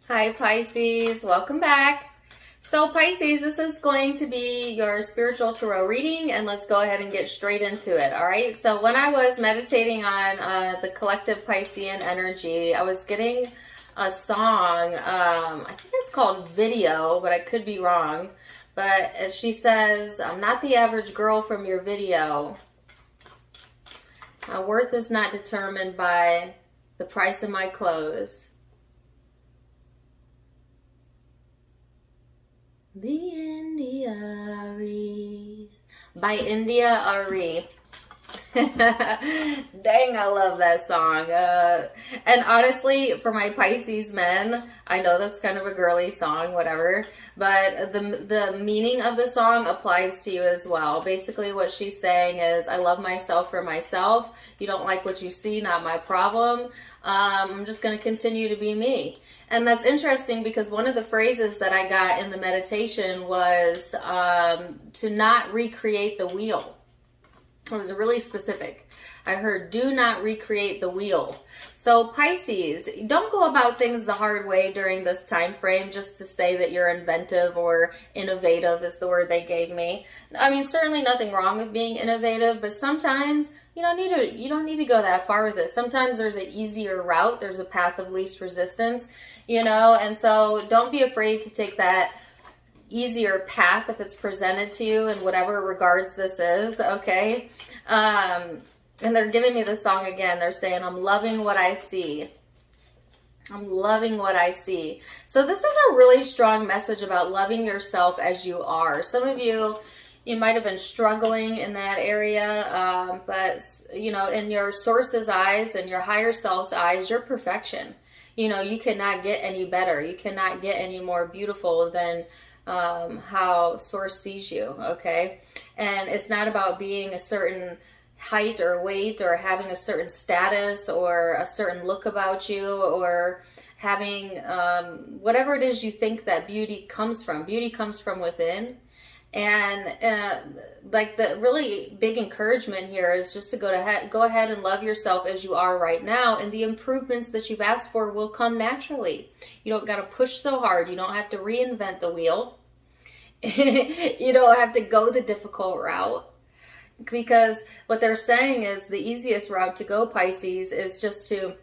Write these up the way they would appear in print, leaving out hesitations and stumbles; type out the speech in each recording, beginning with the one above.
Hi Pisces, welcome back. So Pisces, this is going to be your spiritual tarot reading, and let's go ahead and get straight into it, all right? So when I was meditating on the collective Piscean energy, I was getting a song, I think it's called Video, but I could be wrong. But she says, I'm not the average girl from your video. My worth is not determined by the price of my clothes. The India by India Ari. Dang, I love that song. And honestly, for my Pisces men, I know that's kind of a girly song, whatever, but the meaning of the song applies to you as well. Basically, what she's saying is, I love myself for myself. You don't like what you see, not my problem. I'm just going to continue to be me. And that's interesting because one of the phrases that I got in the meditation was to not recreate the wheel. It was really specific. I heard, do not recreate the wheel. So Pisces, don't go about things the hard way during this time frame just to say that you're inventive or innovative is the word they gave me. I mean, certainly nothing wrong with being innovative, but sometimes you don't need to go that far with it. Sometimes there's an easier route. There's a path of least resistance, and so don't be afraid to take that easier path if it's presented to you in whatever regards this is, okay? And they're giving me this song again. They're saying, I'm loving what I see. I'm loving what I see. So this is a really strong message about loving yourself as you are. Some of you might have been struggling in that area, but, in your source's eyes and your higher self's eyes, you're perfection. You cannot get any better. You cannot get any more beautiful than how source sees you, okay? And it's not about being a certain height or weight or having a certain status or a certain look about you or having whatever it is you think that beauty comes from. Beauty comes from within. And like the really big encouragement here is just to go ahead and love yourself as you are right now, and the improvements that you've asked for will come naturally. You don't got to push so hard. You don't have to reinvent the wheel. You don't have to go the difficult route, because what they're saying is the easiest route to go, Pisces, is just to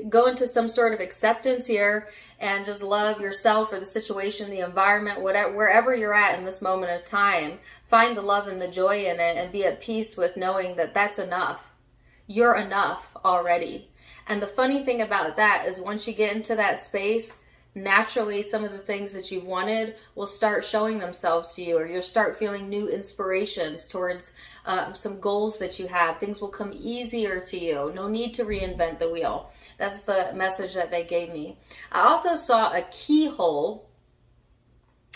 go into some sort of acceptance here and just love yourself or the situation, the environment, wherever you're at in this moment of time. Find the love and the joy in it and be at peace with knowing that that's enough. You're enough already. And the funny thing about that is once you get into that space, naturally some of the things that you've wanted will start showing themselves to you, or you'll start feeling new inspirations towards some goals that you have. Things will come easier to you. No need to reinvent the wheel. That's the message that they gave me. I also saw a keyhole,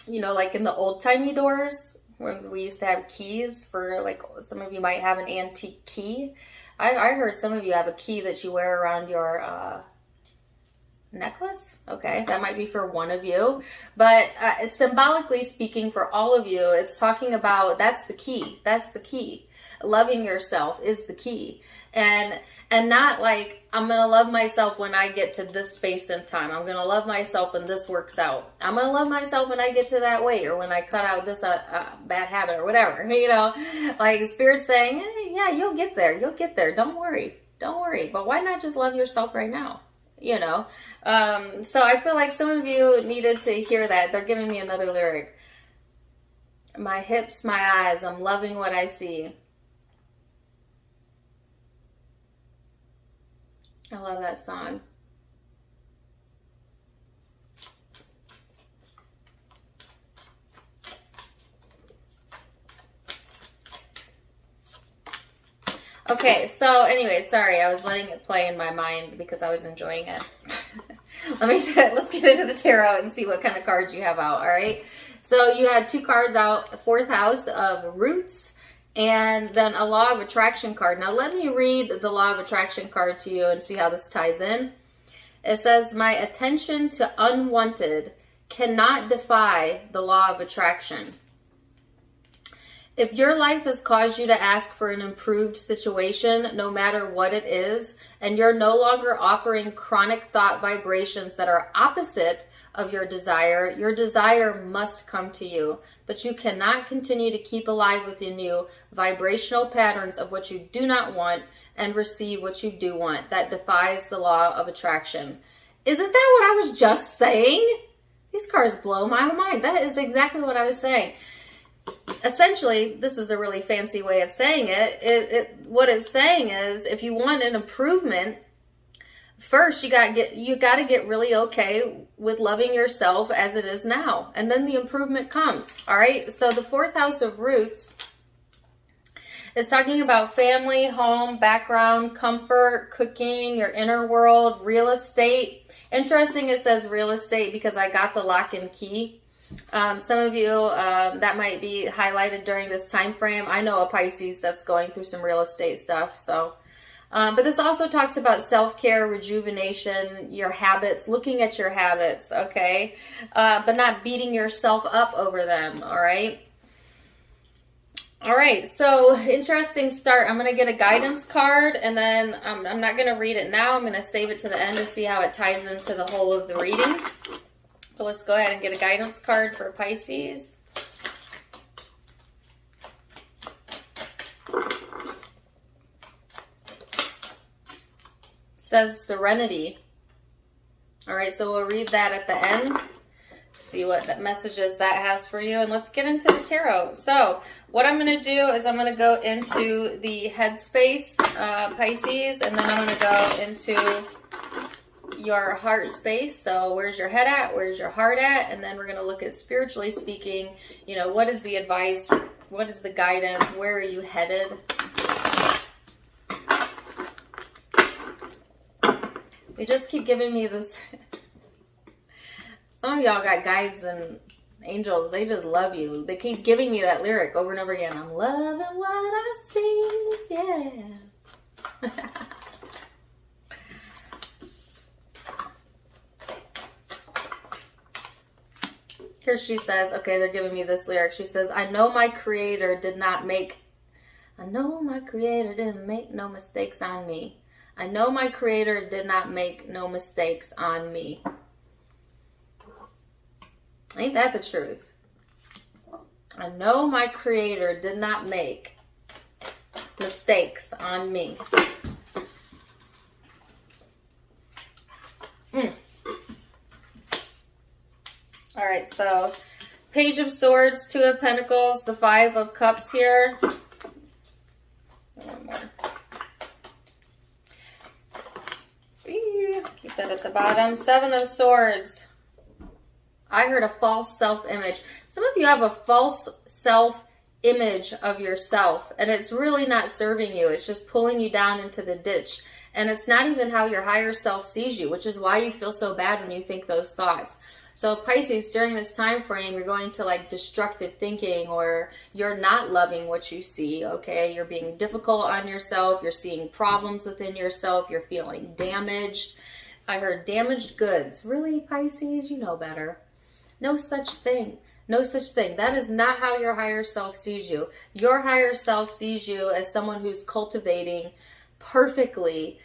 like in the old-timey doors when we used to have keys for, like, some of you might have an antique key. I heard some of you have a key that you wear around your necklace. Okay, that might be for one of you, but symbolically speaking, for all of you, it's talking about that's the key. Loving yourself is the key, and not like, I'm gonna love myself when I get to this space and time. I'm gonna love myself when this works out. I'm gonna love myself when I get to that weight, or when I cut out this bad habit, or whatever. Like Spirit's saying, hey, yeah, you'll get there. Don't worry. But why not just love yourself right now? So I feel like some of you needed to hear that. They're giving me another lyric. My hips, my eyes, I'm loving what I see. I love that song. Okay, so anyway, sorry, I was letting it play in my mind because I was enjoying it. Let's get into the tarot and see what kind of cards you have out, all right? So you had two cards out, the fourth house of roots, and then a law of attraction card. Now let me read the law of attraction card to you and see how this ties in. It says, my attention to unwanted cannot defy the law of attraction. If your life has caused you to ask for an improved situation, no matter what it is, and you're no longer offering chronic thought vibrations that are opposite of your desire must come to you. But you cannot continue to keep alive within you vibrational patterns of what you do not want and receive what you do want. That defies the law of attraction. Isn't that what I was just saying? These cards blow my mind. That is exactly what I was saying. Essentially, this is a really fancy way of saying it. What it's saying is, if you want an improvement, first you got to get really okay with loving yourself as it is now, and then the improvement comes. All right. So the 4th house of roots is talking about family, home, background, comfort, cooking, your inner world, real estate. Interesting, it says real estate because I got the lock and key. Some of you, that might be highlighted during this time frame. I know a Pisces that's going through some real estate stuff. So, but this also talks about self-care, rejuvenation, your habits, looking at your habits, okay? But not beating yourself up over them, all right? All right, so interesting start. I'm going to get a guidance card, and then I'm not going to read it now. I'm going to save it to the end to see how it ties into the whole of the reading. But let's go ahead and get a guidance card for Pisces. It says serenity. All right, so we'll read that at the end. See what messages that has for you. And let's get into the tarot. So what I'm going to do is I'm going to go into the headspace, Pisces, and then I'm going to go into your heart space. So where's your head at? Where's your heart at? And then we're going to look at, spiritually speaking, you know, what is the advice? What is the guidance? Where are you headed? They just keep giving me this. Some of y'all got guides and angels. They just love you. They keep giving me that lyric over and over again. I'm loving what I see. Yeah. Here she says, okay, they're giving me this lyric. She says, I know my creator didn't make no mistakes on me. I know my creator did not make no mistakes on me. Ain't that the truth? I know my creator did not make mistakes on me. All right, so Page of Swords, 2 of Pentacles, the 5 of Cups here. One more. Keep that at the bottom. 7 of Swords. I heard a false self-image. Some of you have a false self-image of yourself, and it's really not serving you. It's just pulling you down into the ditch. And it's not even how your higher self sees you, which is why you feel so bad when you think those thoughts. So Pisces, during this time frame, you're going to like destructive thinking, or you're not loving what you see, okay? You're being difficult on yourself. You're seeing problems within yourself. You're feeling damaged. I heard damaged goods. Really, Pisces? You know better. No such thing. No such thing. That is not how your higher self sees you. Your higher self sees you as someone who's cultivating perfectly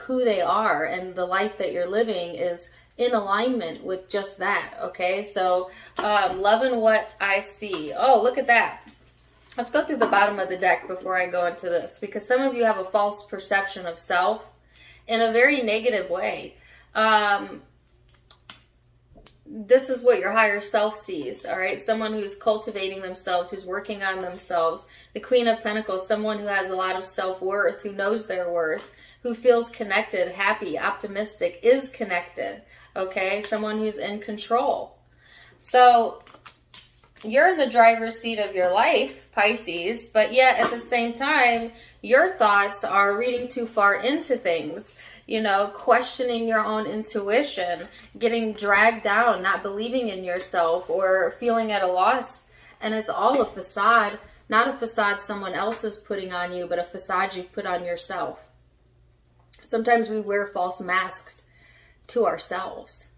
who they are, and the life that you're living is in alignment with just that, okay? So, loving what I see. Oh, look at that. Let's go through the bottom of the deck before I go into this, because some of you have a false perception of self in a very negative way. This is what your higher self sees, all right? Someone who's cultivating themselves, who's working on themselves. The Queen of Pentacles, someone who has a lot of self-worth, who knows their worth, who feels connected, happy, optimistic, is connected, okay? Someone who's in control. So you're in the driver's seat of your life, Pisces, but yet at the same time, your thoughts are reading too far into things, you know, questioning your own intuition, getting dragged down, not believing in yourself, or feeling at a loss. And it's all a facade, not a facade someone else is putting on you, but a facade you've put on yourself. Sometimes we wear false masks to ourselves.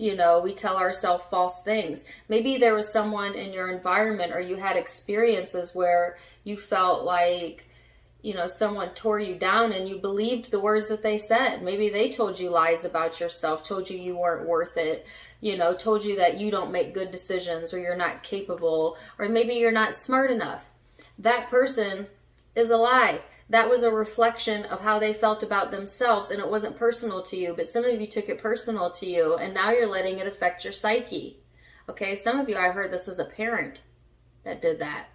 You know, we tell ourselves false things. Maybe there was someone in your environment, or you had experiences where you felt like, you know, someone tore you down and you believed the words that they said. Maybe they told you lies about yourself, told you you weren't worth it, you know, told you that you don't make good decisions, or you're not capable, or maybe you're not smart enough. That person is a lie. That was a reflection of how they felt about themselves, and it wasn't personal to you, but some of you took it personal to you, and now you're letting it affect your psyche. Okay, some of you, I heard this as a parent that did that,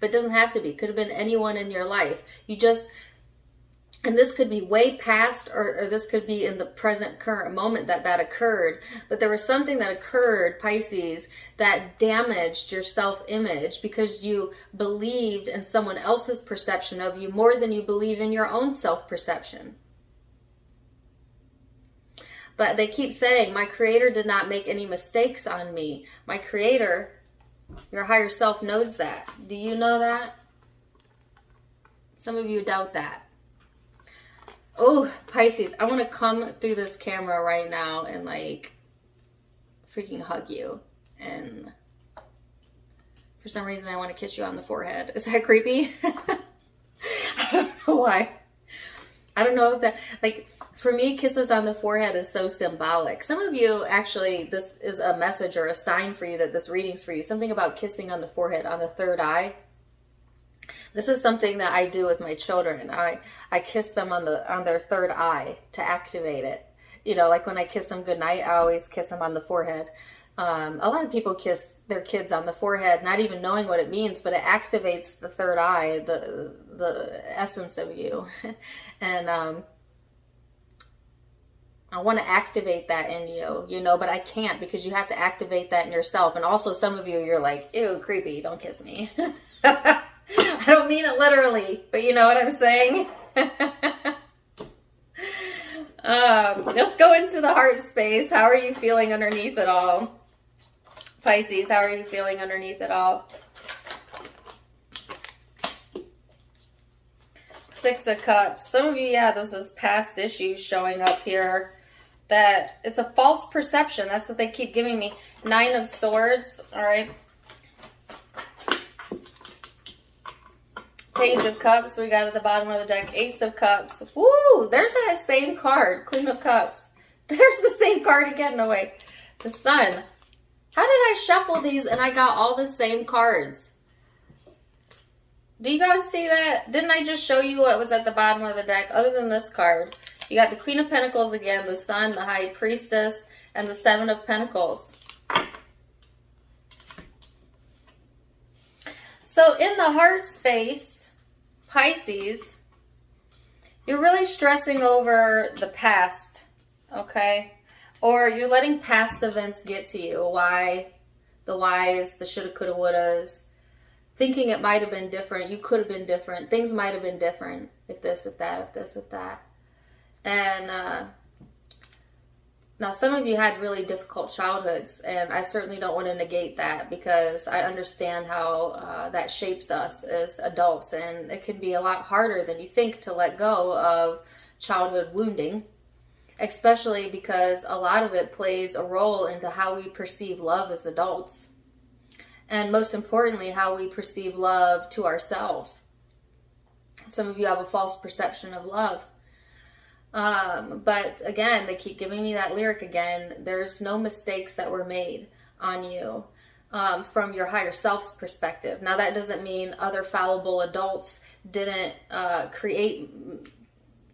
but it doesn't have to be. It could have been anyone in your life. You just, and this could be way past, or this could be in the present current moment that occurred, but there was something that occurred, Pisces, that damaged your self-image because you believed in someone else's perception of you more than you believe in your own self-perception. But they keep saying, my creator did not make any mistakes on me. My creator, your higher self, knows that. Do you know that? Some of you doubt that. Oh, Pisces, I want to come through this camera right now and like freaking hug you. And for some reason, I want to kiss you on the forehead. Is that creepy? I don't know why. I don't know if that, like, for me, kisses on the forehead is so symbolic. Some of you, actually, this is a message or a sign for you that this reading's for you. Something about kissing on the forehead, on the third eye. This is something that I do with my children. I kiss them on their third eye to activate it. You know, like when I kiss them goodnight, I always kiss them on the forehead. A lot of people kiss their kids on the forehead, not even knowing what it means, but it activates the third eye, the essence of you. And I want to activate that in you, you know, but I can't, because you have to activate that in yourself. And also some of you, you're like, ew, creepy, don't kiss me. I don't mean it literally, but you know what I'm saying? Let's go into the heart space. How are you feeling underneath it all? Pisces, how are you feeling underneath it all? Six of Cups. Some of you, yeah, this is past issues showing up here. That it's a false perception. That's what they keep giving me. Nine of Swords, all right. Page of Cups, we got at the bottom of the deck. Ace of Cups. Woo! There's that same card. Queen of Cups. There's the same card again. No way. The Sun. How did I shuffle these and I got all the same cards? Do you guys see that? Didn't I just show you what was at the bottom of the deck other than this card? You got the Queen of Pentacles again, the Sun, the High Priestess, and the Seven of Pentacles. So in the heart space, Pisces, you're really stressing over the past, okay? Or you're letting past events get to you. Why? The whys, the shoulda, coulda, wouldas. Thinking it might have been different. You could have been different. Things might have been different. If this, if that, if this, if that. And now some of you had really difficult childhoods, and I certainly don't want to negate that, because I understand how that shapes us as adults, and it can be a lot harder than you think to let go of childhood wounding, especially because a lot of it plays a role into how we perceive love as adults, and most importantly, how we perceive love to ourselves. Some of you have a false perception of love. But again, they keep giving me that lyric again. There's no mistakes that were made on you from your higher self's perspective. Now, that doesn't mean other fallible adults didn't create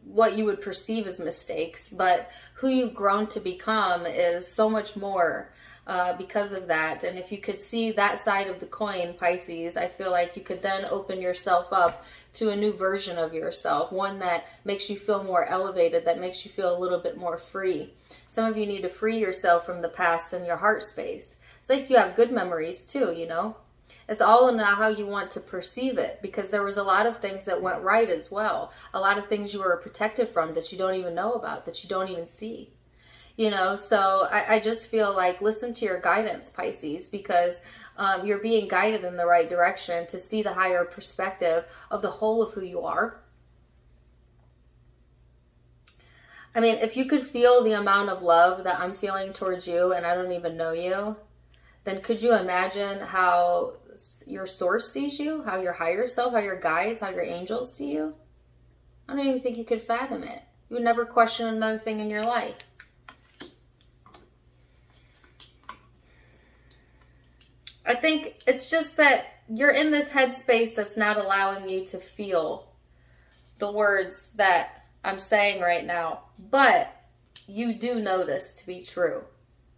what you would perceive as mistakes, but who you've grown to become is so much more because of that. And if you could see that side of the coin, Pisces, I feel like you could then open yourself up to a new version of yourself, one that makes you feel more elevated, that makes you feel a little bit more free. Some of you need to free yourself from the past in your heart space. It's like you have good memories too, you know. It's all in how you want to perceive it, because there was a lot of things that went right as well. A lot of things you were protected from that you don't even know about, that you don't even see. You know, so I just feel like listen to your guidance, Pisces, because you're being guided in the right direction to see the higher perspective of the whole of who you are. I mean, if you could feel the amount of love that I'm feeling towards you and I don't even know you, then could you imagine how your source sees you, how your higher self, how your guides, how your angels see you? I don't even think you could fathom it. You would never question another thing in your life. I think it's just that you're in this headspace that's not allowing you to feel the words that I'm saying right now. But you do know this to be true.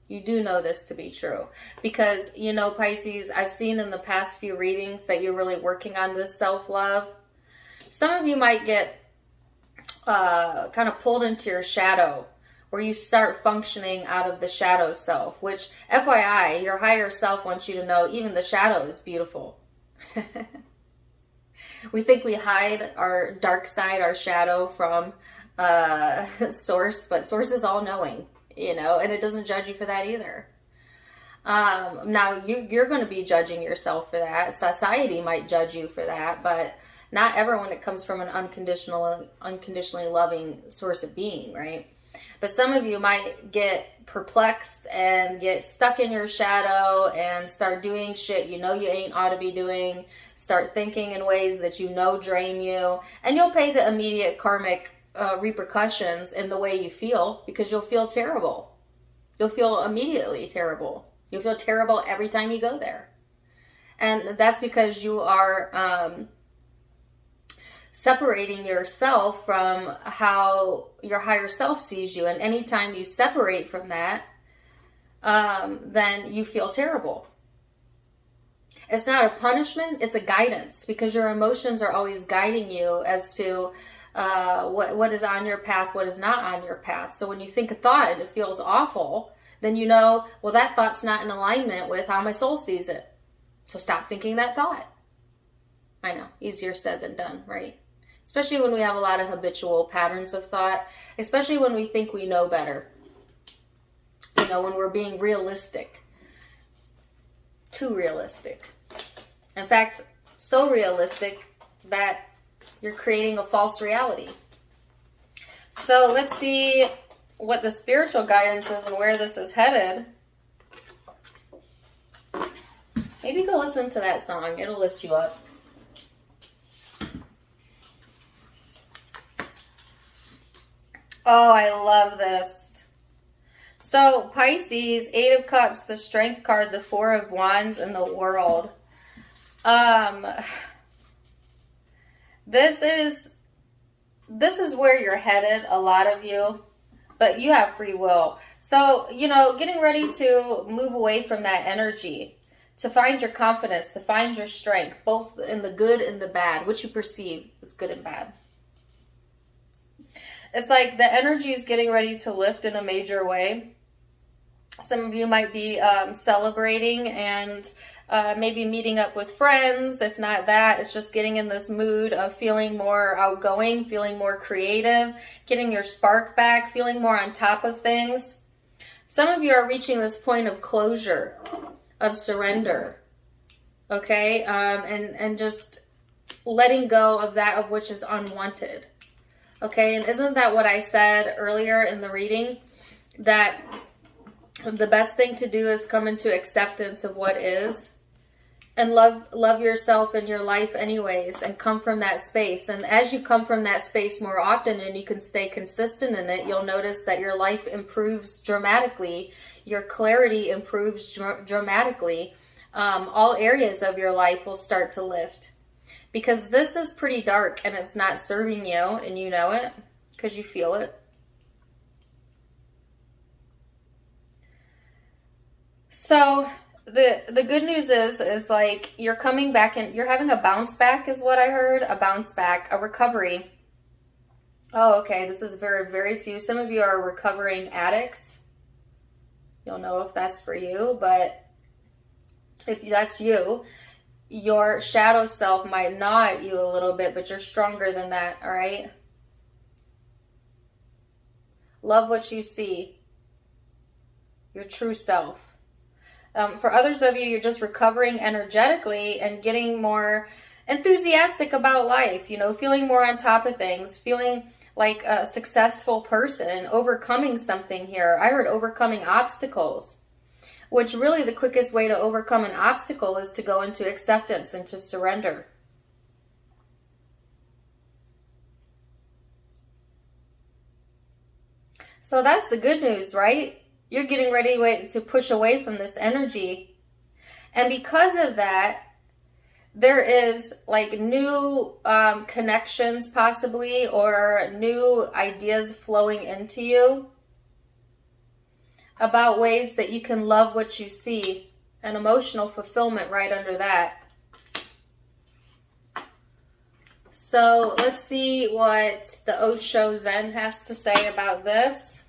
You do know this to be true. Because, you know, Pisces, I've seen in the past few readings that you're really working on this self-love. Some of you might get kind of pulled into your shadow, where you start functioning out of the shadow self, which, FYI, your higher self wants you to know even the shadow is beautiful. We think we hide our dark side, our shadow from Source, but Source is all-knowing, you know, and it doesn't judge you for that either. Now, you're going to be judging yourself for that. Society might judge you for that, but not everyone. It comes from an unconditionally loving source of being, right? But some of you might get perplexed and get stuck in your shadow and start doing shit you know you ain't ought to be doing. Start thinking in ways that you know drain you. And you'll pay the immediate karmic repercussions in the way you feel, because you'll feel terrible. You'll feel immediately terrible. You'll feel terrible every time you go there. And that's because you are separating yourself from how your higher self sees you. And anytime you separate from that, then you feel terrible. It's not a punishment, it's a guidance, because your emotions are always guiding you as to what is on your path, what is not on your path. So when you think a thought and it feels awful, then you know, well, that thought's not in alignment with how my soul sees it. So stop thinking that thought. I know, easier said than done, right? Especially when we have a lot of habitual patterns of thought, especially when we think we know better. You know, when we're being realistic. Too realistic. In fact, so realistic that you're creating a false reality. So let's see what the spiritual guidance is and where this is headed. Maybe go listen to that song. It'll lift you up. Oh, I love this. So, Pisces, 8 of Cups, the Strength card, the 4 of Wands, and the World. This is where you're headed, a lot of you, but you have free will. So, you know, getting ready to move away from that energy, to find your confidence, to find your strength, both in the good and the bad, which you perceive as good and bad. It's like the energy is getting ready to lift in a major way. Some of you might be celebrating and maybe meeting up with friends. If not that, it's just getting in this mood of feeling more outgoing, feeling more creative, getting your spark back, feeling more on top of things. Some of you are reaching this point of closure, of surrender, okay? And just letting go of that of which is unwanted. Okay, and isn't that what I said earlier in the reading? That the best thing to do is come into acceptance of what is, and love yourself and your life anyways, and come from that space. And as you come from that space more often and you can stay consistent in it, you'll notice that your life improves dramatically. Your clarity improves dramatically. All areas of your life will start to lift. Because this is pretty dark and it's not serving you, and you know it because you feel it. So the good news is like you're coming back and you're having a bounce back is what I heard. A bounce back, a recovery. Oh, okay. This is very, very few. Some of you are recovering addicts. You'll know if that's for you, but if that's you, your shadow self might gnaw at you a little bit, but you're stronger than that, all right? Love what you see. Your true self. For others of you, you're just recovering energetically and getting more enthusiastic about life, you know, feeling more on top of things, feeling like a successful person, overcoming something here. I heard overcoming obstacles, which really the quickest way to overcome an obstacle is to go into acceptance and to surrender. So that's the good news, right? You're getting ready to push away from this energy. And because of that, there is like new connections possibly, or new ideas flowing into you about ways that you can love what you see, and emotional fulfillment right under that. So let's see what the Osho Zen has to say about this.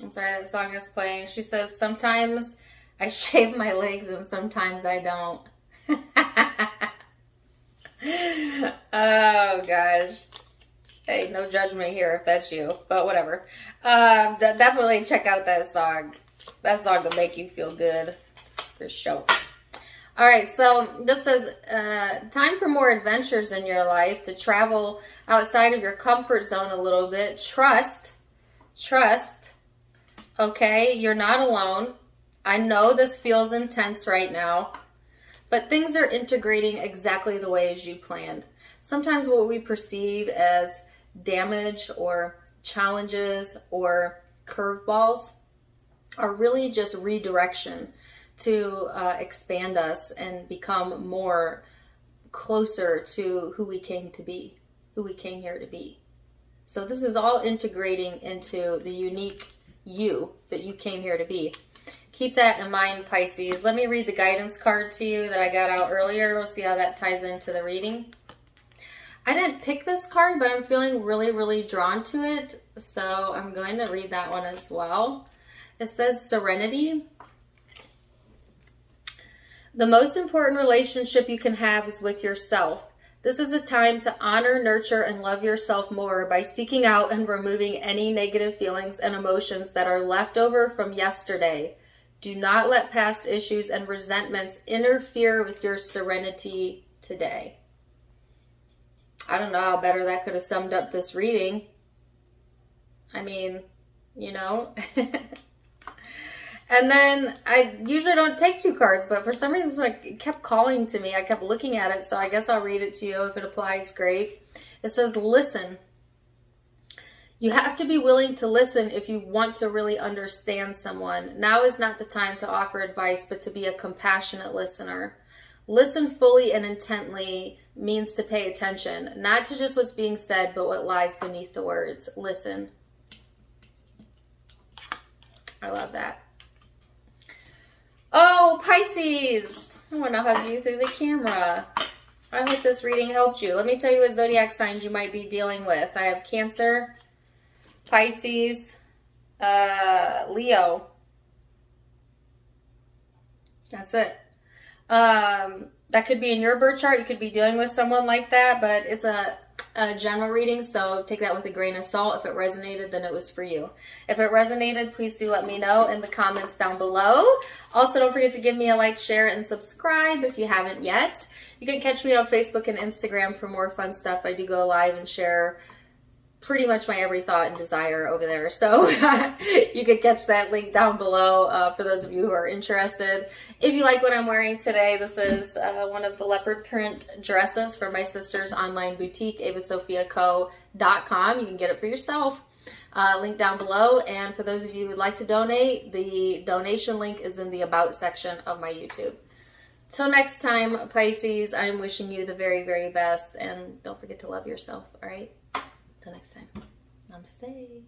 I'm sorry, that song is playing. She says, sometimes I shave my legs and sometimes I don't. Oh, gosh. Hey, no judgment here if that's you, but whatever. Definitely check out that song. That song will make you feel good, for sure. All right, so this says, time for more adventures in your life, to travel outside of your comfort zone a little bit. Trust. Okay, you're not alone. I know this feels intense right now, but things are integrating exactly the way as you planned. Sometimes what we perceive as damage or challenges or curveballs are really just redirection to expand us and become more closer to who we came to be, who we came here to be. So this is all integrating into the unique you that you came here to be. Keep that in mind, Pisces. Let me read the guidance card to you that I got out earlier. We'll see how that ties into the reading. I didn't pick this card, but I'm feeling really, really drawn to it. So I'm going to read that one as well. It says serenity. The most important relationship you can have is with yourself. This is a time to honor, nurture, and love yourself more by seeking out and removing any negative feelings and emotions that are left over from yesterday. Do not let past issues and resentments interfere with your serenity today. I don't know how better that could have summed up this reading. I mean, you know. And then I usually don't take two cards, but for some reason it kept calling to me. I kept looking at it, so I guess I'll read it to you. If it applies, great. It says, listen. You have to be willing to listen if you want to really understand someone. Now is not the time to offer advice, but to be a compassionate listener. Listen fully and intently means to pay attention, not to just what's being said, but what lies beneath the words. Listen. I love that. Oh, Pisces. I want to hug you through the camera. I hope this reading helped you. Let me tell you what zodiac signs you might be dealing with. I have Cancer, Pisces, Leo. That's it. That could be in your birth chart. You could be dealing with someone like that, but it's a general reading, so take that with a grain of salt. If it resonated, then it was for you. If it resonated, please do let me know in the comments down below. Also, don't forget to give me a like, share, and subscribe if you haven't yet. You can catch me on Facebook and Instagram for more fun stuff. I do go live and share pretty much my every thought and desire over there. So you can catch that link down below for those of you who are interested. If you like what I'm wearing today, this is one of the leopard print dresses from my sister's online boutique, avasophiaco.com. You can get it for yourself. Link down below. And for those of you who would like to donate, the donation link is in the About section of my YouTube. Till next time, Pisces, I'm wishing you the very, very best. And don't forget to love yourself, all right? Till next time. Namaste.